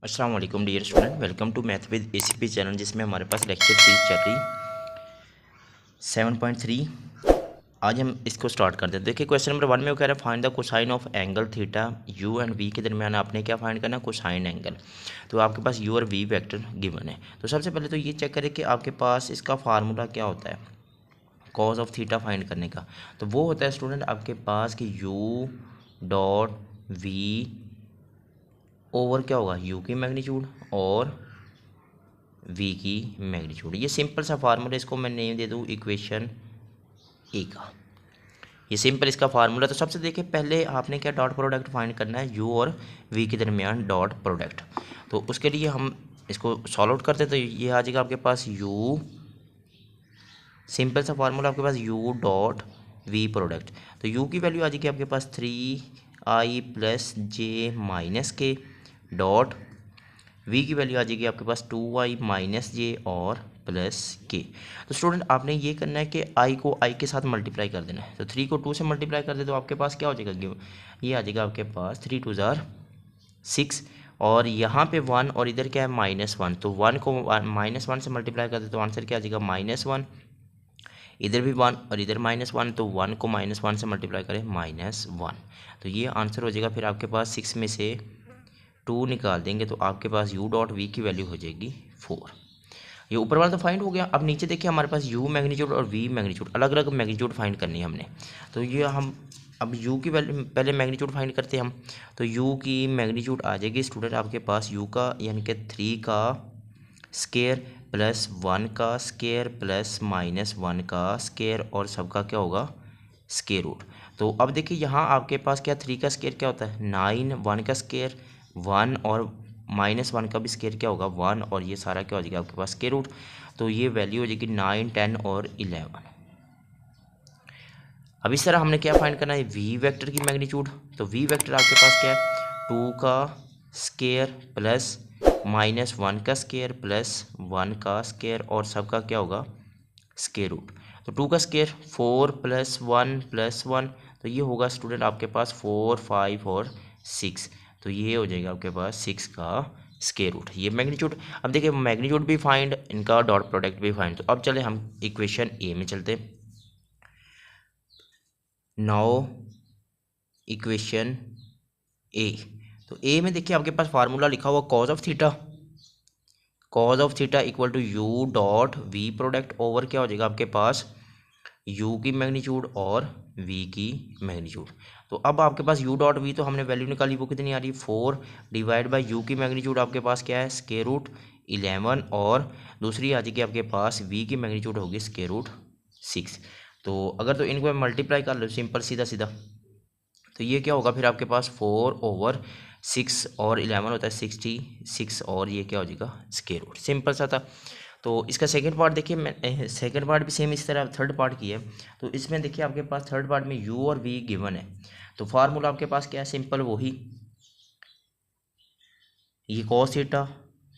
अस्सलाम वालेकुम dear student, welcome to math with ACP channel, जिसमें हमारे पास लेक्चर सीरीज चल रही 7.3। आज हम इसको स्टार्ट करते हैं। देखिए क्वेश्चन नंबर 1 में वो कह रहा है find the cosine of angle theta u and v के दरमियान आपने क्या फाइंड करना है, कोसाइन एंगल। तो आपके पास यू और वी वेक्टर गिवन है। तो सबसे पहले तो ये चेक करें कि आपके पास इसका फार्मूला क्या होता है कॉस ऑफ थीटा फाइंड करने का। तो वो होता है स्टूडेंट आपके पास कि यू डॉट वी ओवर क्या होगा, यू की मैग्नीट्यूड और वी की मैग्नीट्यूड। ये सिंपल सा फार्मूला, इसको मैं नेम दे दूँ इक्वेशन ए का। ये सिंपल इसका फार्मूला। तो सबसे देखिए पहले आपने क्या डॉट प्रोडक्ट फाइंड करना है, यू और वी के दरमियान डॉट प्रोडक्ट। तो उसके लिए हम इसको सॉल्व आउट करते हैं। तो ये आ जाएगा आपके पास यू, सिंपल सा फार्मूला आपके पास यू डॉट वी प्रोडक्ट। तो यू की वैल्यू आ जाएगी आपके पास 3i प्लस जे माइनस के डॉट वी की वैल्यू आ जाएगी आपके पास 2i माइनस जे और प्लस के। तो स्टूडेंट आपने ये करना है कि i को i के साथ मल्टीप्लाई कर देना है। तो 3 को 2 से मल्टीप्लाई कर दे तो आपके पास क्या हो जाएगा, ये आ जाएगा आपके पास 3 2 ज़ार 6 और यहाँ पे 1 और इधर क्या है -1। तो 1 को -1 से मल्टीप्लाई कर दे तो आंसर क्या आ जाएगा -1। इधर भी 1 और इधर -1, तो 1 को -1 से मल्टीप्लाई करें -1। तो ये आंसर हो जाएगा। फिर आपके पास 6 में से 2 निकाल देंगे तो आपके पास u डॉट वी की वैल्यू हो जाएगी 4। ये ऊपर वाला तो फाइंड हो गया। अब नीचे देखिए हमारे पास u मैग्नीट्यूड और v मैग्नीट्यूड, अलग अलग मैग्नीट्यूड फाइंड करनी है हमने। तो ये हम अब u की वैल्यू पहले मैग्नीट्यूड फाइंड करते हैं हम। तो u की मैग्नीट्यूड आ जाएगी स्टूडेंट आपके पास u का यानी कि 3 का स्केयर प्लस 1 का स्केयर प्लस -1 का स्केयर और सबका क्या होगा, स्केयर रूट। तो अब देखिए यहाँ आपके पास क्या 3 का स्केयर क्या होता है 9, 1 का स्केयर 1 और -1 का भी स्केयर क्या होगा 1 और ये सारा क्या हो जाएगा आपके पास स्केयर रूट। तो ये वैल्यू हो जाएगी 9, 10 और 11। अब इस तरह हमने क्या फाइंड करना है, वी वेक्टर की मैग्नीट्यूड। तो वी वेक्टर आपके पास क्या है 2 का स्केयर प्लस -1 का स्केयर प्लस 1 का स्केयर और सबका क्या होगा स्केयर रूट। तो 2 का स्केयर 4 प्लस 1 प्लस 1, तो ये होगा स्टूडेंट आपके पास 4, 5 और 6। तो ये हो जाएगा आपके पास 6 का स्केयर रूट, ये मैग्नीट्यूड। अब देखिए मैग्नीट्यूड भी फाइंड, इनका डॉट प्रोडक्ट भी फाइंड। तो अब चले हम इक्वेशन ए में चलते हैं। Now equation a. तो ए में देखिए आपके पास फार्मूला लिखा हुआ cos of theta, cos of theta equal to u dot v product over क्या हो जाएगा आपके पास u की मैग्नीट्यूड और v की मैग्नीट्यूड। तो अब आपके पास u डॉट वी तो हमने वैल्यू निकाली, वो कितनी आ रही है 4 डिवाइड बाई u की मैग्नीट्यूड आपके पास क्या है स्केयर रूट 11 और दूसरी आ जाएगी आपके पास v की मैग्नीट्यूड होगी स्केयर रूट 6। तो अगर तो इनको मल्टीप्लाई कर लो सिंपल सीधा सीधा, तो ये क्या होगा फिर आपके पास 4/6 और 11 होता है 66 और ये क्या हो जाएगा स्केयर रूट। सिंपल सा था। तो इसका सेकंड पार्ट देखिए, मैं सेकंड पार्ट भी सेम इस तरह थर्ड पार्ट की है। तो इसमें देखिए आपके पास थर्ड पार्ट में u और v गिवन है। तो फार्मूला आपके पास क्या है सिंपल वही, ये cos थीटा,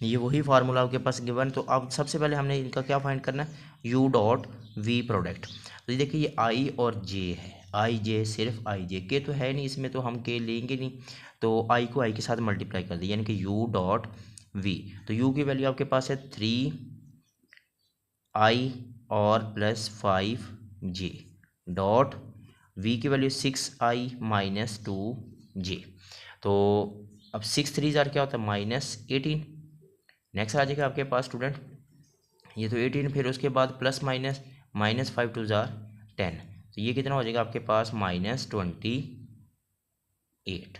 ये वही फार्मूला आपके पास गिवन। तो अब सबसे पहले हमने इनका क्या फाइंड करना है u डॉट वी प्रोडक्ट। तो ये देखिए ये i और j है, i j सिर्फ i j, के तो है नहीं इसमें तो हम के लेंगे नहीं। तो i को i के साथ मल्टीप्लाई कर दिया यानी कि u डॉट v। तो u की वैल्यू आपके पास है 3i और प्लस 5j डॉट v की वैल्यू 6i माइनस 2j। तो अब 6 3 ज़ार क्या होता है -18। नेक्स्ट आ जाएगा आपके पास स्टूडेंट ये तो 18, फिर उसके बाद प्लस माइनस -5 2 ज़ार 10। तो ये कितना हो जाएगा आपके पास -28।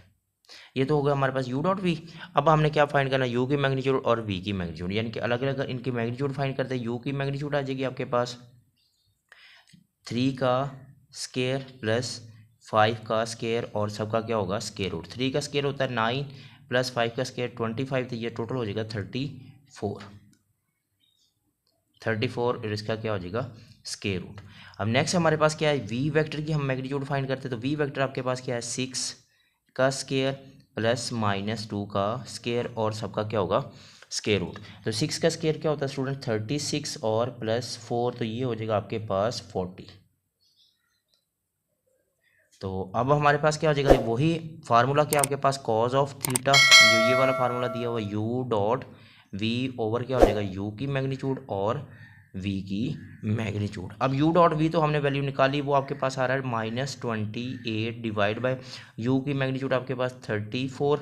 ये तो होगा हमारे पास u डॉट वी। अब हमने क्या फाइंड करना है u की मैग्नीट्यूड और v की मैग्नीट्यूड, यानी कि अलग अलग इनकी मैग्नीट्यूड फाइंड करते हैं। u की मैग्नीट्यूड आ जाएगी आपके पास 3 का स्केयर प्लस 5 का स्केयर और सबका क्या होगा स्केयर रूट। 3 का स्केयर होता है 9 प्लस 5 का स्केयर 25, तो ये टोटल हो जाएगा 34 और इसका क्या हो जाएगा स्केयर रूट। अब नेक्स्ट हमारे पास क्या है v वेक्टर की हम मैग्नीट्यूड फाइंड करते हैं। तो v वेक्टर आपके पास क्या है 6 का स्केयर प्लस -2 का स्केयर और सबका क्या होगा स्केयर रूट। तो 6 का स्केयर क्या होता है स्टूडेंट 36 और प्लस 4, तो ये हो जाएगा आपके पास 40। तो अब हमारे पास क्या हो जाएगा, वही फार्मूला क्या आपके पास कॉज ऑफ थीटा, जो ये वाला फार्मूला दिया हुआ यू डॉट वी ओवर क्या हो जाएगा यू की मैग्नीट्यूड और वी की मैग्नीट्यूड। अब यू डॉट वी तो हमने वैल्यू निकाली, वो आपके पास आ रहा है -28 डिवाइड बाय यू की मैग्नीट्यूड आपके पास 34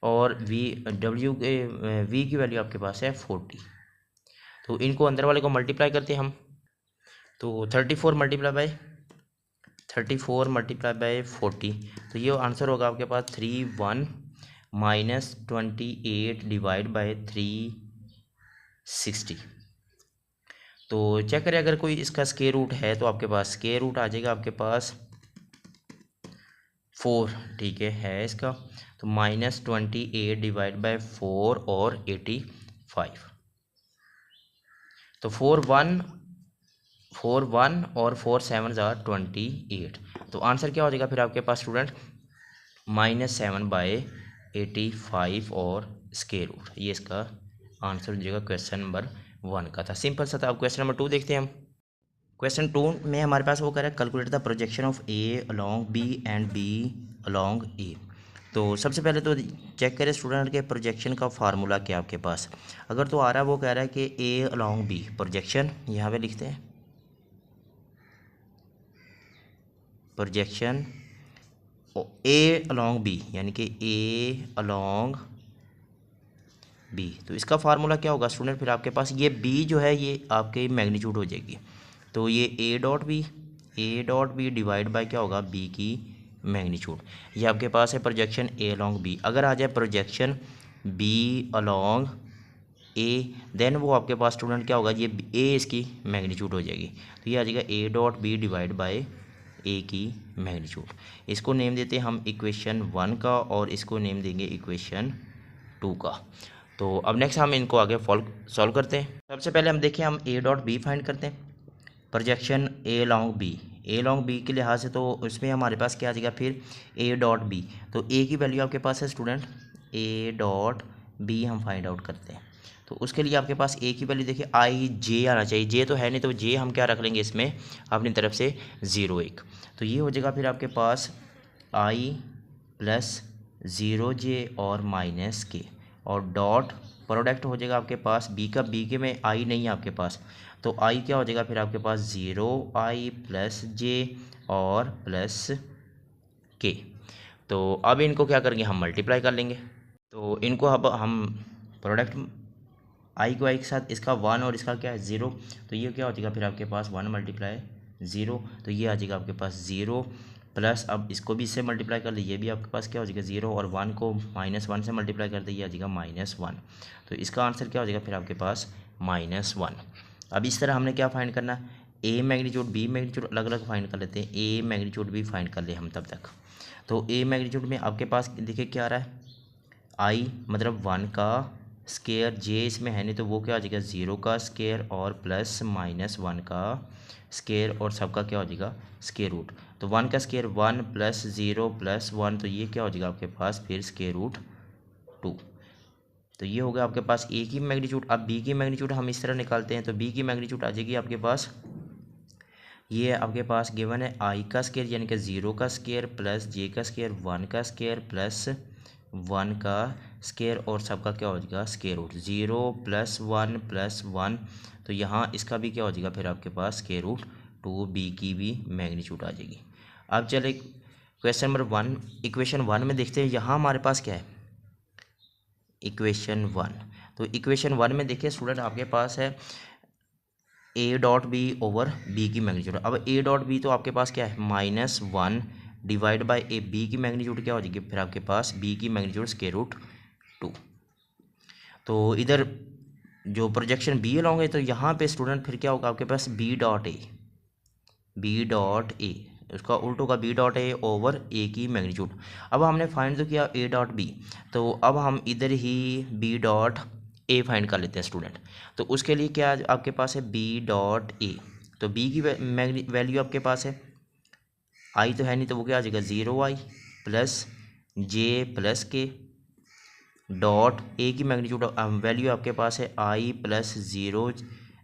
और वी डब्ल्यू के वी की वैल्यू आपके पास है 40। तो इनको अंदर वाले को मल्टीप्लाई करते हैं हम, तो 34 मल्टीप्लाई बाय 40, तो ये आंसर होगा आपके पास 31 -28 डिवाइड बाय 360। तो चेक करें अगर कोई इसका स्क्वायर रूट है तो आपके पास स्क्वायर रूट आ जाएगा आपके पास 4, ठीक है इसका, तो -28 डिवाइड बाय 4 और 85, तो 4 1 और 4 7 ज़ा 28, तो आंसर क्या हो जाएगा फिर आपके पास स्टूडेंट -7 बाय 85 और स्क्वायर रूट, ये इसका आंसर हो जाएगा क्वेश्चन नंबर 1 का था। सिंपल सा था। अब क्वेश्चन नंबर 2 देखते हैं हम। क्वेश्चन 2 में हमारे पास वो कह रहा है calculate the projection of a along b and b along a. तो सबसे पहले तो चेक करें स्टूडेंट के प्रोजेक्शन का फार्मूला क्या आपके पास। अगर तो आ रहा है वो कह रहा है कि ए अलॉन्ग बी प्रोजेक्शन, यहाँ पे लिखते हैं प्रोजेक्शन ए अलॉन्ग बी, यानी कि ए अलॉन्ग बी, तो इसका फार्मूला क्या होगा स्टूडेंट फिर आपके पास, ये बी जो है ये आपके मैग्नीट्यूड हो जाएगी, तो ये a dot B divide by क्या होगा बी की मैग्नीट्यूड। ये आपके पास है प्रोजेक्शन ए अलॉन्ग बी। अगर आ जाए projection b along a, then वो आपके पास स्टूडेंट क्या होगा, ये ए इसकी मैग्नीट्यूड हो जाएगी, तो ये आ जाएगा A dot B divide by A की मैग्नीट्यूड। इसको नेम देते हैं हम इक्वेशन 1 का और इसको नेम देंगे इक्वेशन 2 का। तो अब नेक्स्ट हम इनको आगे सॉल्व करते हैं। सबसे पहले हम देखें, हम ए डॉट बी फाइंड करते हैं, प्रोजेक्शन ए लॉन्ग बी के लिहाज से, तो इसमें हमारे पास क्या आ जाएगा फिर ए डॉट बी, तो ए की वैल्यू आपके पास है स्टूडेंट ए डॉट बी हम फाइंड आउट करते हैं। तो उसके लिए आपके पास ए की वैल्यू देखिए आई जे आना चाहिए, जे तो है नहीं, तो जे हम क्या रख लेंगे इसमें अपनी तरफ से 0 1, तो ये हो जाएगा फिर आपके पास आई प्लस 0 जे और माइनस के, और डॉट प्रोडक्ट हो जाएगा आपके पास बी का, बी के में आई नहीं है आपके पास, तो आई क्या हो जाएगा फिर आपके पास 0 आई प्लस जे और प्लस के। तो अब इनको क्या करेंगे हम मल्टीप्लाई कर लेंगे, तो इनको अब हम प्रोडक्ट आई को आई के साथ, इसका 1 और इसका क्या है 0, तो ये क्या हो जाएगा फिर आपके पास 1 मल्टीप्लाई 0, तो ये आ जाएगा आपके पास 0 प्लस, अब इसको भी इससे मल्टीप्लाई कर ले, ये भी आपके पास क्या हो जाएगा 0 और 1 को -1 से मल्टीप्लाई कर दे, ये आ जाएगा -1, तो इसका आंसर क्या हो जाएगा फिर आपके पास -1। अब इस तरह हमने क्या फाइंड करना, ए मैग्नीट्यूड बी मैग्नीट्यूड अलग अलग फाइंड कर लेते हैं, ए मैग्नीट्यूड भी फाइंड कर ले हम तब तक। तो ए मैग्नीट्यूड में आपके पास देखिए क्या आ रहा है, आई मतलब 1 का स्केयर, जे इसमें है नहीं तो वो क्या हो जाएगा 0 का स्केयर और प्लस -1 का स्केयर और सबका क्या हो जाएगा स्केयर रूट, तो 1 का स्केयर 1 प्लस 0 प्लस 1, तो ये क्या हो जाएगा आपके पास फिर स्केयर रूट 2, तो ये होगा आपके पास ए की मैग्नीट्यूड। अब बी की मैग्नीट्यूड हम इस तरह निकालते हैं, तो बी की मैग्नीट्यूड आ जाएगी आपके पास, ये आपके पास गिवन है आई का स्केयर यानी कि 0 का स्केयर प्लस जे का स्केयर 1 का स्केयर प्लस 1 का स्केयर और सबका क्या हो जाएगा स्केयर रूट, 0 प्लस 1 प्लस 1, तो यहाँ इसका भी क्या हो जाएगा फिर आपके पास स्केयर रूट 2, बी की भी मैग्नीट्यूड आ जाएगी। अब चले क्वेश्चन नंबर 1, इक्वेशन 1 में देखते हैं, यहाँ हमारे पास क्या है इक्वेशन 1, तो इक्वेशन 1 में देखिए स्टूडेंट आपके पास है a dot b over b की मैग्नीट्यूड। अब ए डॉट बी तो आपके पास क्या है -1 डिवाइड बाय ए, बी की मैग्नीट्यूड क्या हो जाएगी फिर आपके पास बी की मैग्नीट्यूड स्क्वायर रूट 2। तो इधर जो प्रोजेक्शन बी अलॉन्ग है, तो यहाँ पे स्टूडेंट फिर क्या होगा आपके पास बी डॉट ए, उसका उल्ट होगा बी डॉट ए ओवर ए की मैग्नीट्यूड। अब हमने फाइंड तो किया ए डॉट बी, तो अब हम इधर ही बी डॉट ए फाइंड कर लेते हैं स्टूडेंट। तो उसके लिए क्या आपके पास है बी डॉट ए, तो बी की वैल्यू आपके पास है आई तो है नहीं, तो वो क्या आ जाएगा 0 आई प्लस जे प्लस के डॉट ए की मैग्नीट्यूड वैल्यू आपके पास है आई प्लस 0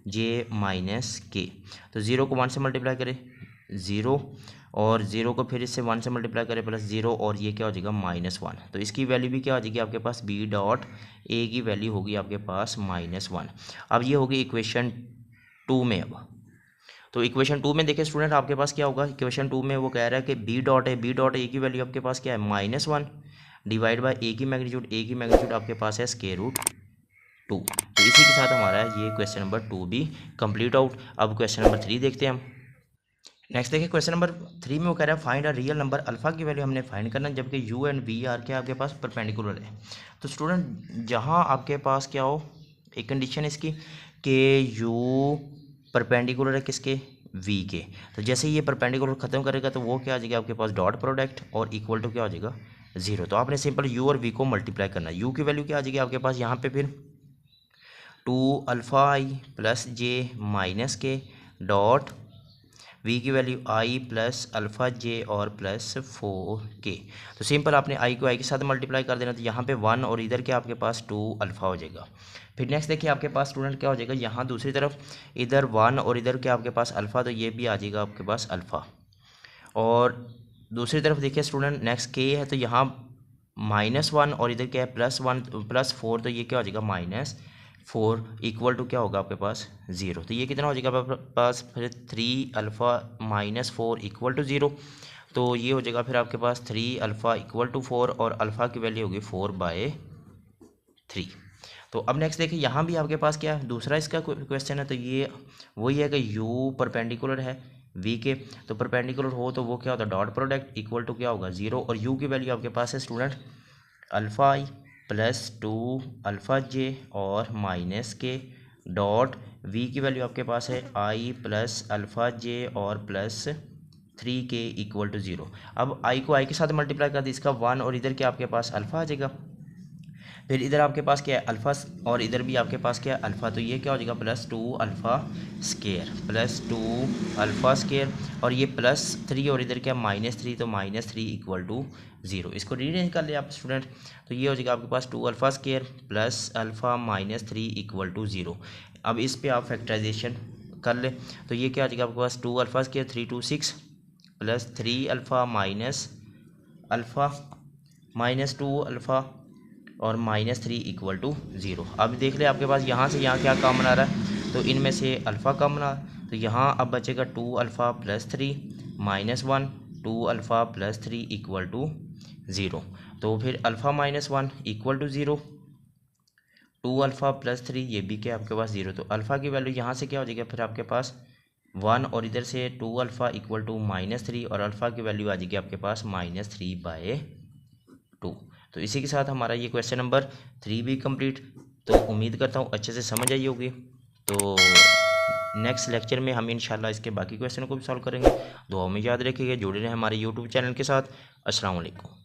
जे माइनस के, तो 0 को 1 से मल्टीप्लाई करें 0 और 0 को फिर इससे 1 से मल्टीप्लाई करें प्लस 0 और ये क्या हो जाएगा -1। तो इसकी वैल्यू भी क्या हो जाएगी आपके पास, b डॉट a की वैल्यू होगी आपके पास -1। अब ये होगी इक्वेशन 2 में। अब तो इक्वेशन 2 में देखिए स्टूडेंट आपके पास क्या होगा, इक्वेशन 2 में वो कह रहा है कि b डॉट a की वैल्यू आपके पास क्या है -1 डिवाइड बाय a की मैग्नीट्यूड आपके पास है √2। तो इसी के साथ हमारा ये क्वेश्चन नंबर 2 भी कंप्लीट आउट। अब क्वेश्चन नंबर 3 देखते हैं हम। नेक्स्ट देखिए क्वेश्चन नंबर 3 में वो कह रहा है find a real number alpha की वैल्यू हमने फाइंड करना है जबकि u एंड v आर क्या आपके पास परपेंडिकुलर है। तो स्टूडेंट जहाँ आपके पास क्या हो, एक कंडीशन इसकी कि u परपेंडिकुलर है किसके, v के। तो जैसे ये परपेंडिकुलर खत्म करेगा तो वो क्या आ जाएगा आपके पास डॉट प्रोडक्ट और इक्वल टू क्या हो जाएगा 0। तो आपने सिंपल u और v को मल्टीप्लाई करना है। u की वैल्यू क्या आ जाएगी आपके पास यहाँ पे फिर 2 alpha i plus j minus के डॉट v की value i plus alpha j और प्लस 4k। तो सिंपल आपने i को i के साथ मल्टीप्लाई कर देना, तो यहाँ पे 1 और इधर क्या आपके पास 2 अल्फ़ा हो जाएगा। फिर नेक्स्ट देखिए आपके पास स्टूडेंट क्या हो जाएगा, यहाँ दूसरी तरफ इधर 1 और इधर क्या आपके पास अल्फ़ा, तो ये भी आ जाएगा आपके पास अल्फ़ा। और दूसरी तरफ देखिए स्टूडेंट नेक्स्ट k है, तो यहाँ -1 और इधर क्या है +1 +4, तो ये क्या हो जाएगा -4 इक्वल टू क्या होगा आपके पास 0। तो ये कितना हो जाएगा आपके पास फिर 3 अल्फ़ा -4 इक्वल टू 0। तो ये हो जाएगा फिर आपके पास 3 अल्फ़ा इक्वल टू 4 और अल्फ़ा की वैल्यू होगी 4/3। तो अब नेक्स्ट देखिए यहाँ भी आपके पास क्या है, दूसरा इसका क्वेश्चन है। तो ये वही है कि u परपेंडिकुलर है v के, तो परपेंडिकुलर हो तो वो क्या होता है डॉट प्रोडक्ट इक्वल टू क्या होगा 0। और u की वैल्यू आपके पास है student alpha i plus 2 alpha j और माइनस के डॉट v की वैल्यू आपके पास है i प्लस अल्फ़ा j और प्लस 3k इक्वल टू 0। अब i को i के साथ मल्टीप्लाई कर दी, इसका 1 और इधर क्या आपके पास अल्फ़ा आ जाएगा। फिर इधर आपके पास क्या है अल्फ़ा और इधर भी आपके पास क्या है अल्फ़ा, तो ये क्या हो जाएगा +2 अल्फ़ा स्केयर और ये +3 और इधर क्या -3, तो -3 इक्वल टू 0। इसको रीअरेंज कर ले आप स्टूडेंट, तो ये हो जाएगा आपके पास 2 alpha square plus alpha -3 equal to 0। अब इस पे आप फैक्टराइजेशन कर ले, तो ये क्या हो जाएगा आपके पास 2 alpha square 3 2 6 plus 3 alpha alpha -2 alpha और -3 इक्वल टू 0। अब देख ले आपके पास यहाँ से यहाँ क्या कॉमन आ रहा है, तो इनमें से अल्फ़ा कॉमन आ, तो यहाँ अब बचेगा 2 alpha plus 3 -1 2 alpha plus 3 equal to 0। तो फिर alpha -1 equal to 0, 2 alpha plus 3 ये भी क्या आपके पास 0। तो अल्फ़ा की वैल्यू यहाँ से क्या हो जाएगा फिर आपके पास 1 और इधर से 2 अल्फ़ा इक्वल टू -3 और अल्फ़ा की वैल्यू आ जाएगी आपके पास -3/2। तो इसी के साथ हमारा ये क्वेश्चन नंबर 3 भी कंप्लीट। तो उम्मीद करता हूँ अच्छे से समझ आई होगी। तो नेक्स्ट लेक्चर में हम इंशाल्लाह इसके बाकी क्वेश्चन को भी सॉल्व करेंगे। दुआ में याद रखिएगा, जुड़े रहें हमारे यूट्यूब चैनल के साथ। अस्सलाम वालेकुम।